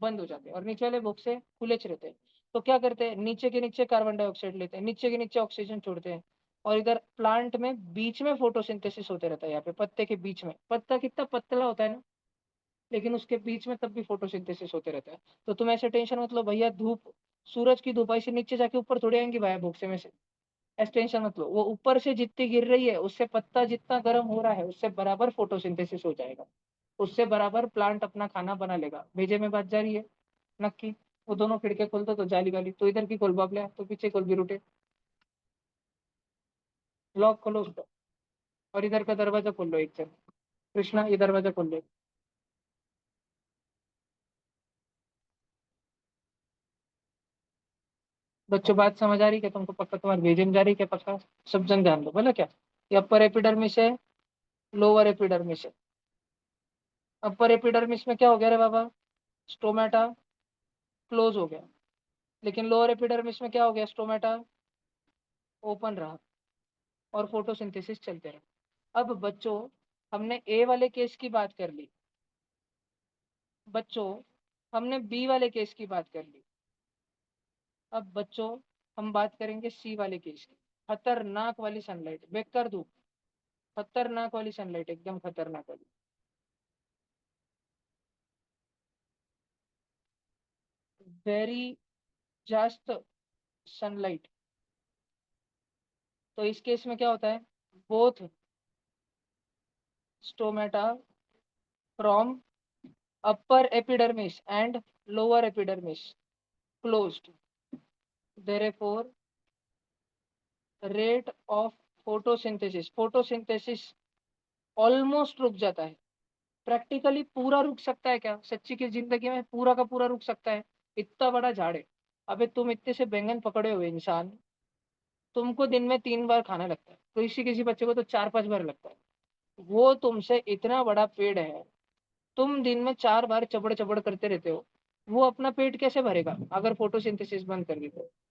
बंद हो जाते हैं और नीचे वाले भोक्से खुले रहते हैं. तो क्या करते हैं? नीचे के नीचे कार्बन डाइऑक्साइड लेते हैं, नीचे के नीचे ऑक्सीजन छोड़ते हैं, और इधर प्लांट में बीच में फोटोसिंथेसिस होते रहता है. यहाँ पे पत्ते के बीच में, पत्ता कितना पतला होता है ना, लेकिन उसके बीच में तब भी फोटोसिंथेसिस होते रहता है. तो तुम ऐसे टेंशन मत लो भैया, धूप, सूरज की धूप ऐसे नीचे जाके ऊपर थोड़ी आएंगी भाई भोक्से में से. ऐसे टेंशन मत लो, वो ऊपर से जितनी गिर रही है उससे पत्ता जितना गर्म हो रहा है उससे बराबर फोटोसिंथेसिस हो जाएगा, उससे बराबर प्लांट अपना खाना बना लेगा. भेजे में बात जा रही है? नक्की. वो दोनों खिड़के खोल दो तो जाली वाली, तो इधर की खोल बाबल्या, तो पीछे खोल बिरुटे, लॉक खोलो उसका, और इधर का दरवाजा खोल लो एक जन. कृष्णा, ये दरवाजा खोल लो. बच्चों बात समझ आ रही क्या तुमको? पक्का तुम्हारे भेजे में जा रही क्या? पक्का सब जन ध्यान दो, बोला क्या? ये अपर एपिडर्मिस है, लोअर एपिडर्मिस है. अपर एपिडर्मिस में क्या हो गया रे बाबा? स्टोमेटा क्लोज हो गया. लेकिन लोअर एपिडर्मिस में क्या हो गया? स्टोमेटा ओपन रहा और फोटोसिंथेसिस चलते रहा. अब बच्चों, हमने ए वाले केस की बात कर ली, बच्चों हमने बी वाले केस की बात कर ली. अब बच्चों हम बात करेंगे सी वाले केस की. खतरनाक वाली सनलाइट, बेकार धूप, खतरनाक वाली सनलाइट, एकदम खतरनाक वाली. वेरी जास्त सनलाइट. तो इस केस में क्या होता है? Both stomata from upper epidermis and lower epidermis closed. therefore rate of photosynthesis almost रुक जाता है. प्रैक्टिकली पूरा रुक सकता है क्या? सच्ची की जिंदगी में पूरा का पूरा रुक सकता है? इतना बड़ा झाड़ है. अबे तुम इतने से बैंगन पकड़े हुए इंसान, तुमको दिन में 3 बार खाना लगता है, तो किसी किसी बच्चे को तो 4-5 बार लगता है. वो तुमसे इतना बड़ा पेड़ है, तुम दिन में 4 बार चबड़ चबड़ करते रहते हो. वो अपना पेट कैसे भरेगा अगर फोटोसिंथेसिस बंद कर दी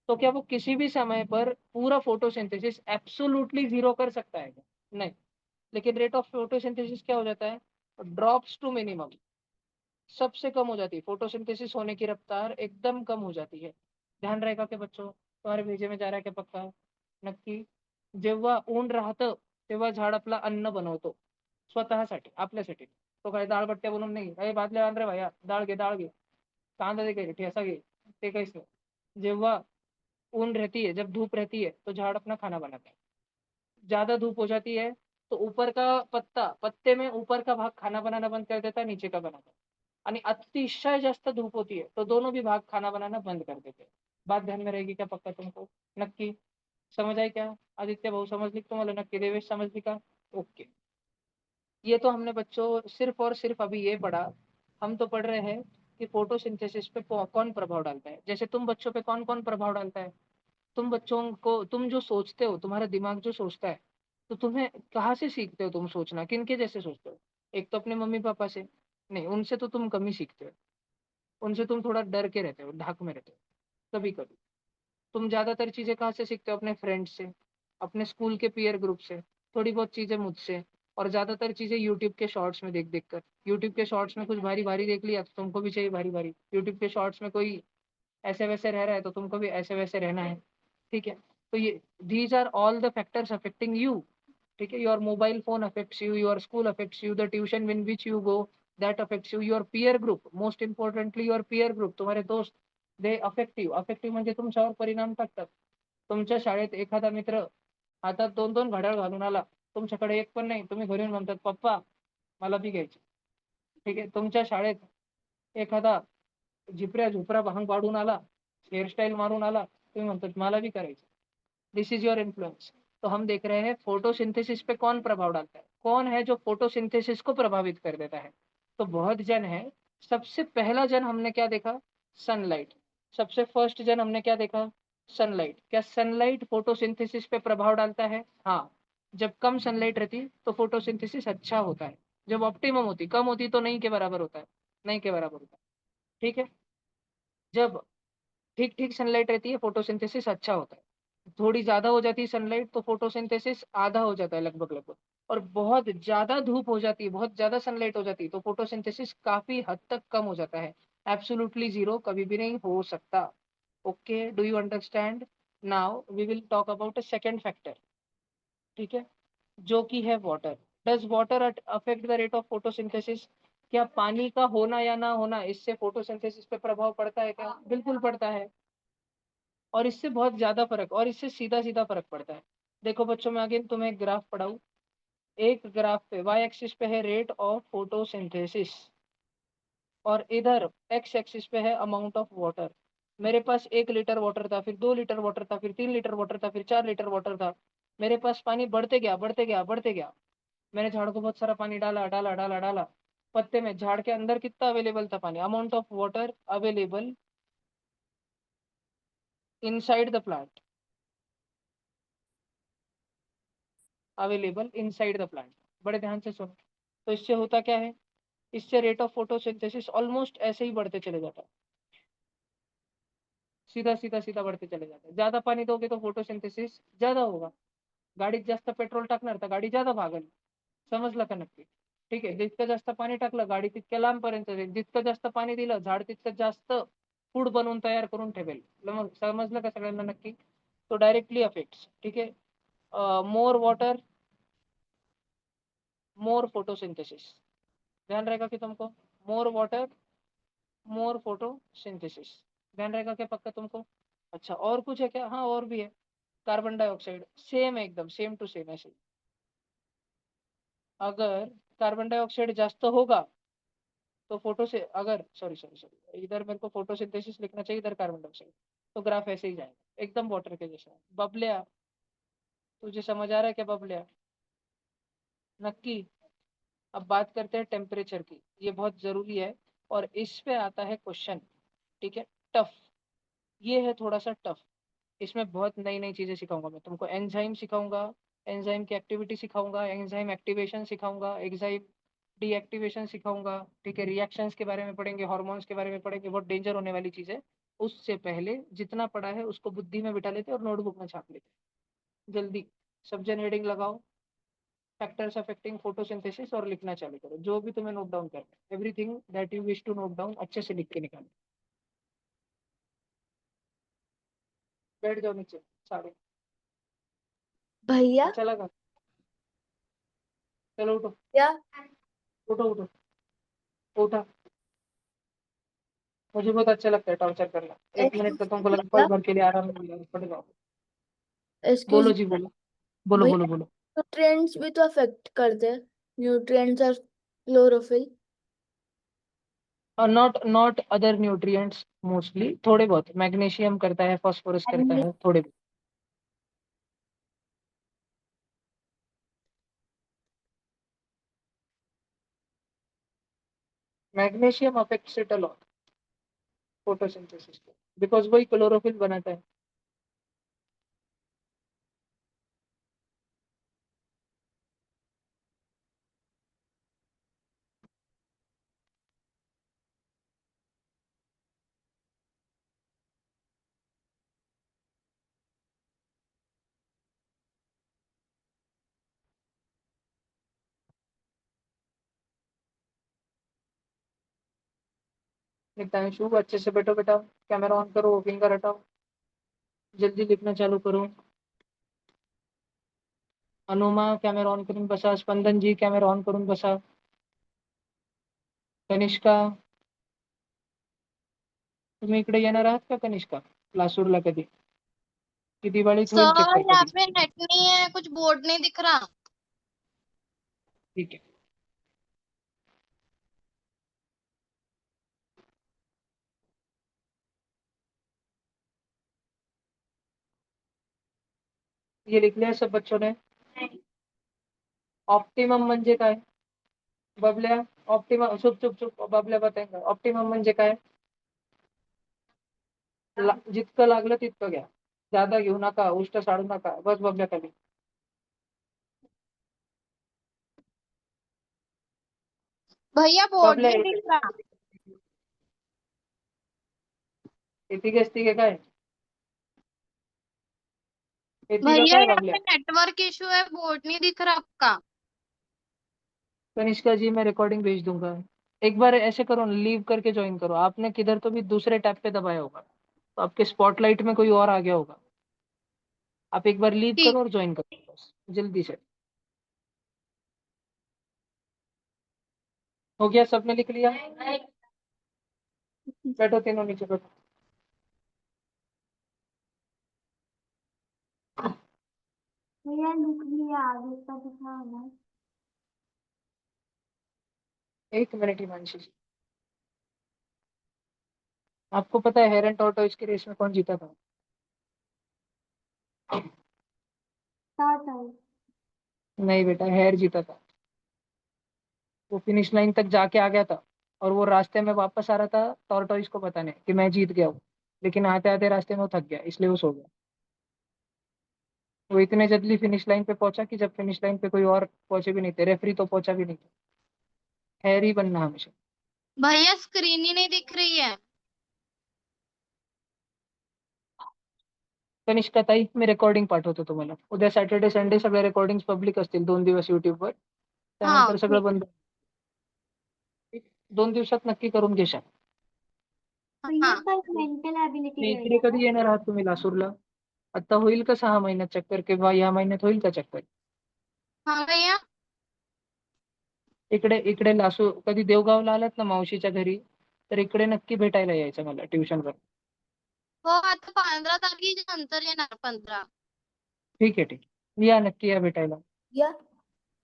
तो क्या वो किसी भी समय पर पूरा फोटोसिंथेसिस एब्सोल्युटली जीरो कर सकता है क्या? नहीं. लेकिन रेट ऑफ फोटोसिंथेसिस क्या हो जाता है? ड्रॉप्स टू मिनिमम, सबसे कम हो जाती है. फोटोसिंथेसिस होने की रफ्तार एकदम कम हो जाती है. ध्यान रहेगा क्या बच्चों? तुम्हारे भेजे में जा रहा है क्या? पक्का नक्की. जेव्हा ऊन राहतं तेव्हा झाड आपला अन्न बनवतो, स्वतःसाठी, आपल्यासाठी. तो काय दाळबट्ट्या बनवून नाही, अरे बादल्या आण रे भाया, डाळ घे, डाळ घे, कांदा दे, काही ठेसा घे, ते काहीच नाही. जेव्हा ऊन रहती है, जब धूप रहती है, तो झाड़ अपना खाना बनाता है. ज्यादा धूप हो जाती है तो ऊपर का पत्ते में ऊपर का भाग खाना बनाना बंद कर देता है, नीचे का बनाता है. आणि अतिशय जास्त धूप होती है तो दोनों भी भाग खाना बनाना बंद कर देते हैं. बात ध्यान में रहेगी क्या? पक्का तुमको? नक्की समझ आई क्या? आदित्य भाऊ समझ ली तुम्हाला? नक्की. देवेश समझ ली का? ओके. ये तो हमने बच्चों सिर्फ और सिर्फ अभी ये पढ़ा. हम तो पढ़ रहे हैं कि फोटोसिंथेसिस पे कौन प्रभाव डालता है. जैसे तुम बच्चों पे कौन कौन प्रभाव डालता है? तुम बच्चों को, तुम जो सोचते हो, तुम्हारा दिमाग जो सोचता है, तो तुम्हें कहाँ से सीखते हो तुम सोचना? किनके जैसे सोचते हो? एक तो अपने मम्मी पापा से. नहीं, उनसे तो तुम कम ही सीखते हो. उनसे तुम थोड़ा डर के रहते हो, ढाक में रहते हो कभी कभी. तुम ज्यादातर चीजें कहाँ से सीखते हो? अपने फ्रेंड से, अपने स्कूल के पीयर ग्रुप से, थोड़ी बहुत चीजें मुझसे, और ज्यादातर चीजें यूट्यूब के शॉर्ट्स में देख देख कर. यूट्यूब के शॉर्ट्स में कुछ भारी भारी देख लिया तो तुमको भी चाहिए भारी भारी. यूट्यूब के शॉर्ट्स में कोई ऐसे वैसे रह रहा है तो तुमको भी ऐसे वैसे रहना है, ठीक है। तो ये these are all the factors affecting you, ठीक है। Your mobile phone affects you, your school affects you, the tuition in which you go that affects you, your peer group, most importantly your peer group, तुम्हारे दोस्त, they affect you. Affective म्हणजे तुमच्यावर परिणाम टाकतात. तुमच्या शाळेत एखादा मित्र हातात 2-2 घड्याळ घालून आला, तुमच्याकडे एक पण नाही, तुम्ही घरी येऊन म्हणतात पप्पा मला बी घ्यायची, ठीक आहे. तुमच्या शाळेत एखादा झिपऱ्या झुपरा भांग पाडून आला, हेयरस्टाइल मारून आला, तुम्ही म्हणतात मला भी करायचं. This is your influence. तो हम देख रहे हैं फोटोसिंथेसिस पे कौन प्रभाव डालता है, कौन है जो फोटोसिंथेसिस को प्रभावित कर देता है. तो बहुत जन है. सबसे पहला जन हमने क्या देखा, सनलाइट. सबसे फर्स्ट जन हमने क्या देखा, सनलाइट. क्या सनलाइट फोटोसिंथेसिस पे प्रभाव डालता है? हाँ. जब कम सनलाइट रहती तो फोटोसिंथेसिस अच्छा होता है, जब ऑप्टिमम होती, कम होती तो नहीं के बराबर होता है, नहीं के बराबर होता है, ठीक है. जब ठीक ठीक सनलाइट रहती है फोटोसिंथेसिस अच्छा होता है, थोड़ी ज्यादा हो जाती है सनलाइट तो फोटोसिंथेसिस आधा हो जाता है लगभग लगभग, और बहुत ज्यादा धूप हो जाती है, बहुत ज्यादा सनलाइट हो जाती है तो फोटोसिंथेसिस काफी हद तक कम हो जाता है. एब्सोल्युटली जीरो कभी भी नहीं हो सकता. Okay, do you understand? Now we will talk about a second factor, ठीक है, जो कि है water. Does water affect the rate of photosynthesis? क्या पानी का होना या ना होना इससे फोटोसिंथेसिस पे प्रभाव पड़ता है क्या? बिल्कुल पड़ता है, और इससे बहुत ज्यादा फर्क, और इससे सीधा सीधा फर्क पड़ता है. देखो बच्चों, मैं अगेन तुम्हें एक ग्राफ पढ़ाऊं. एक ग्राफ पे वाई एक्सिस पे है रेट ऑफ फोटोसिंथेसिस, और इधर एक्स एक्सिस पे है अमाउंट ऑफ वाटर. मेरे पास 1 लीटर वाटर था, फिर 2 लीटर वाटर था, फिर 3 लीटर वाटर था, फिर 4 लीटर वाटर था. मेरे पास पानी बढ़ते गया बढ़ते गया बढ़ते गया. मैंने झाड़ को बहुत सारा पानी डाला डाला डाला डाला. पत्ते में झाड़ के अंदर कितना अवेलेबल था पानी, amount of water available inside the plant, available inside the plant. बड़े ध्यान से सुनो. तो इससे होता क्या है, इससे रेट ऑफ फोटोसिंथेसिस ऑलमोस्ट ऐसे ही बढ़ते चले जाता है, सीधा सीधा सीधा बढ़ते चले जाते हैं. ज्यादा पाणी दोगे तो फोटोसिंथेसिस ज्यादा होगा. गाडीत जास्त पेट्रोल टाकणार तर गाडी ज्यादा भागेल. समजलं का नक्की? ठीक आहे. जितकं जास्त पाणी टाकलं गाडी तितक्या लांबपर्यंत जाईल, जितकं जास्त पाणी दिलं झाड तितकं जास्त फूड बनवून तयार करून ठेवेल. मग समजलं का सगळ्यांना नक्की? तो डायरेक्टली अफेक्ट्स, ठीक है. More water more photosynthesis. ध्यान रहेगा कि तुमको, मोर वाटर मोर फोटोसिंथेसिस. ध्यान रहेगा क्या पक्का तुमको? अच्छा, और कुछ है क्या? हाँ और भी है. कार्बन डाइऑक्साइड सेम है, एकदम सेम टू सेम ऐसे. अगर कार्बन डाइऑक्साइड जास्त होगा तो फोटो से, अगर सॉरी सॉरी सॉरी, इधर मेरे को फोटोसिंथेसिस लिखना चाहिए, इधर कार्बन डाइऑक्साइड. तो ग्राफ ऐसे ही जाएगा एकदम वाटर के जैसा. बबलिया, तुझे समझ आ रहा है क्या बबलिया? नक्की. अब बात करते हैं टेम्परेचर की, ये बहुत जरूरी है, और इस पे आता है क्वेश्चन, ठीक है. टफ, ये है थोड़ा सा टफ. इसमें बहुत नई नई चीजें सिखाऊंगा मैं तुमको. एंजाइम सिखाऊंगा, एंजाइम की एक्टिविटी सिखाऊंगा, एंजाइम एक्टिवेशन सिखाऊंगा, एंजाइम डीएक्टिवेशन सिखाऊंगा, ठीक है. रिएक्शंस के बारे में पढ़ेंगे, हार्मोन्स के बारे में पढ़ेंगे, बहुत डेंजर होने वाली चीज है. उससे पहले जितना पढ़ा है उसको बुद्धि में बिठा लेते और नोटबुक में छाप लेते. जल्दी सब जन हेडिंग लगाओ, फैक्टर्स अफेक्टिंग फोटोसिंथेसिस, और लिखना चालू करो जो भी तुम्हें नोट डाउन करना है. Everything that you wish to note down अच्छे से लिख के निकालो. बैठ जाओ नीचे सारे. भैया अच्छा लगा? चलो उठो. क्या? उठो उठो. उठा. मुझे बहुत अच्छा लगता है टॉर्चर करना. 1 मिनट तो एक्सक्यूज तुमको मी लगा पल भैया, भर के लिए आराम मिल गया, पड़ जाओ. एक्सक्यूज बोलो मी जी बोलो. बोलो बोलो भैया, बोलो. न्यूट्रिएंट्स भी तो अफेक्ट करते हैं, न्यूट्रिएंट्स और chlorophyll. Not other nutrients, mostly थोड़े बहुत. मैग्नीशियम करता है, फास्फोरस करता एंड है, थोड़े बहुत. Magnesium affects it a lot photosynthesis को, बिकॉज वही क्लोरोफिल बनाता है. नितांशु अच्छे से बैठो बेटा, कैमरा ऑन करो, फिंगर हटाओ, जल्दी लिखना चालू करो। अनुमा कॅमेरा ऑन करून बसा, स्पंदन जी कॅमेरा ऑन करून बसा, कनिष्का तुम्ही इकडे येणार आहात का कनिष्का लासूरला कधी, की दिवाळीत होईल सर चक्कर यहाँ कधी? पे नेट नहीं है, कुछ बोर्ड नहीं दिख रहा। ठीक है। ये लिख लिया सब बच्चों ने? ऑप्टिमम म्हणजे काय? बबल्या, ऑप्टिमम, चुप चुप चुप, बबल्या बताएंगा ऑप्टिमम म्हणजे काय? जितकं लागलं तितकं घ्या, ज्यादा घेऊ नका, उष्ट साडू नका, बस बबल्या खाली. भैया बोर्ड बबल्या नहीं दिख रहा। येते असती के काय? येते का भैया काय यहाँ बबल्या? पे नेटवर्क इशू है, बोर्ड नहीं दिख रहा आपका। कनिष्का जी मैं रिकॉर्डिंग भेज दूंगा, एक बार ऐसे करो, लीव करके ज्वाइन करो, आपने किधर तो भी दूसरे टैब पे दबाया होगा, तो आपके स्पॉटलाइट में कोई और आ गया होगा, आप एक बार लीव ठीक। करो और ज्वाइन करो बस जल्दी से। हो गया, सबने लिख लिया? बैठो तीनों नीचे बैठो। भैया लिख लिया, आगे का दिखाओ ना। एक मिनट हिमांशी जी, आपको पता है हेयर एंड टॉर्टोइज की रेस में कौन जीता था? टर्टल। नहीं बेटा, हेयर जीता था। वो फिनिश लाइन तक जाके आ गया था, और वो रास्ते में वापस आ रहा था टॉर्टोइज को बताने कि मैं जीत गया हूँ, लेकिन आते आते रास्ते में वो थक गया, इसलिए वो सो गया। वो इतने जल्दी फिनिश लाइन पे पहुंचा कि जब फिनिश लाइन पे कोई और पहुंचे भी नहीं थे, रेफरी तो पहुंचा भी नहीं था। हेयर ही बनना हमेशा। भैया स्क्रीन ही नहीं दिख रही है। कनिष्काताई मी रेकॉर्डिंग पाठवतो तुम्हाला उद्या, सॅटर्डे संडे सगळे रेकॉर्डिंग पब्लिक असतील 2 दिवस युट्यूबवर, हाँ त्यानंतर सगळं ठीक। बंद. 2 दिवसात नक्की करून घेशाल. भैया हाँ कल मेंटल एबिलिटी आणि इकडे रहेगा कधी येणार आहात तुम्ही लासूरला? आता होईल का 6 महिन्यात चक्कर, किंवा या महिन्यात होईल का चक्कर? हाँ भैया। इकडे इकडे लासूर कधी देवगावला आलात ना मावशीच्या घरी, तर इकडे नक्की भेटायला यायचं मला ट्युशनवर. हो आता 15 तारखेच्या नंतर येणार 15। ठीक आहे ठीक आहे, या नक्की या भेटायला. या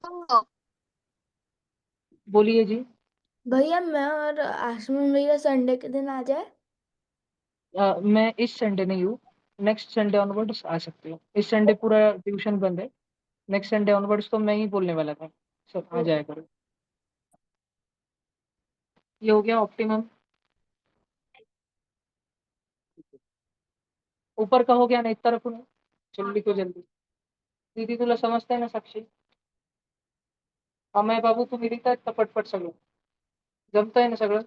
हो बोलिए जी. भैया मैं और आसमान भैया संडे के दिन आ जाए। मैं इस संडे नहीं हूँ, नेक्स्ट संडे ऑनवर्ड्स आ सकते हो. इस संडे पूरा ट्यूशन बंद है, नेक्स्ट संडे ऑनवर्ड्स तो मैं ही बोलने वाला था, सर आ जाया करो. ये हो गया ऑप्टिमम. ऊपर का हो गया ना, इतना रखो ना, जल्दी को जल्दी. दीदी तुला समजतंय ना साक्षी? अमय बाबू तुम्ही लिहितायत का पटपट सगळं? जमतंय ना सगळं?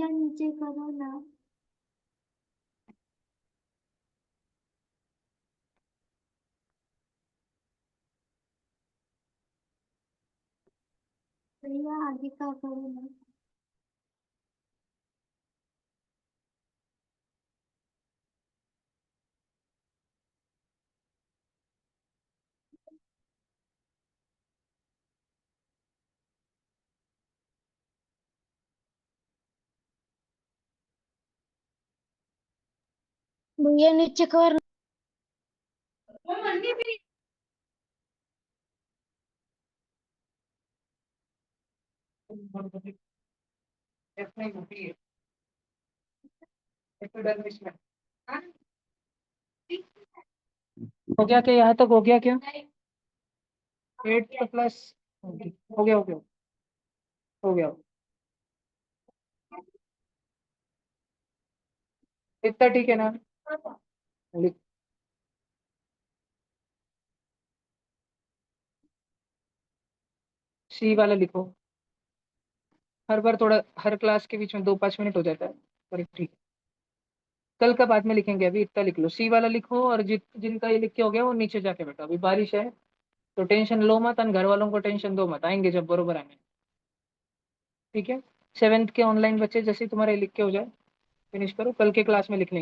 भैया नीचे करो ना। भैया आगे का करो ना। भैया नीचे कर। हो गया क्या? यहाँ तक हो गया क्या? 8 प्लस हो गया, हो गया, हो गया। इतना ठीक है ना? लिख। सी वाला लिखो। हर बार थोड़ा, हर क्लास के बीच में 2-5 मिनट हो जाता है, पर ठीक है। कल का बाद में लिखेंगे, अभी इतना लिख लो, सी वाला लिखो। और जिनका ये लिख के हो गया वो नीचे जाके बैठो, अभी बारिश है तो टेंशन लो मत, और घर वालों को टेंशन दो मत, आएंगे जब बरोबर आएंगे। ठीक है। 7th के ऑनलाइन बच्चे जैसे तुम्हारे लिख के हो जाए, फिनिश करो, कल के क्लास में लिख लेंगे।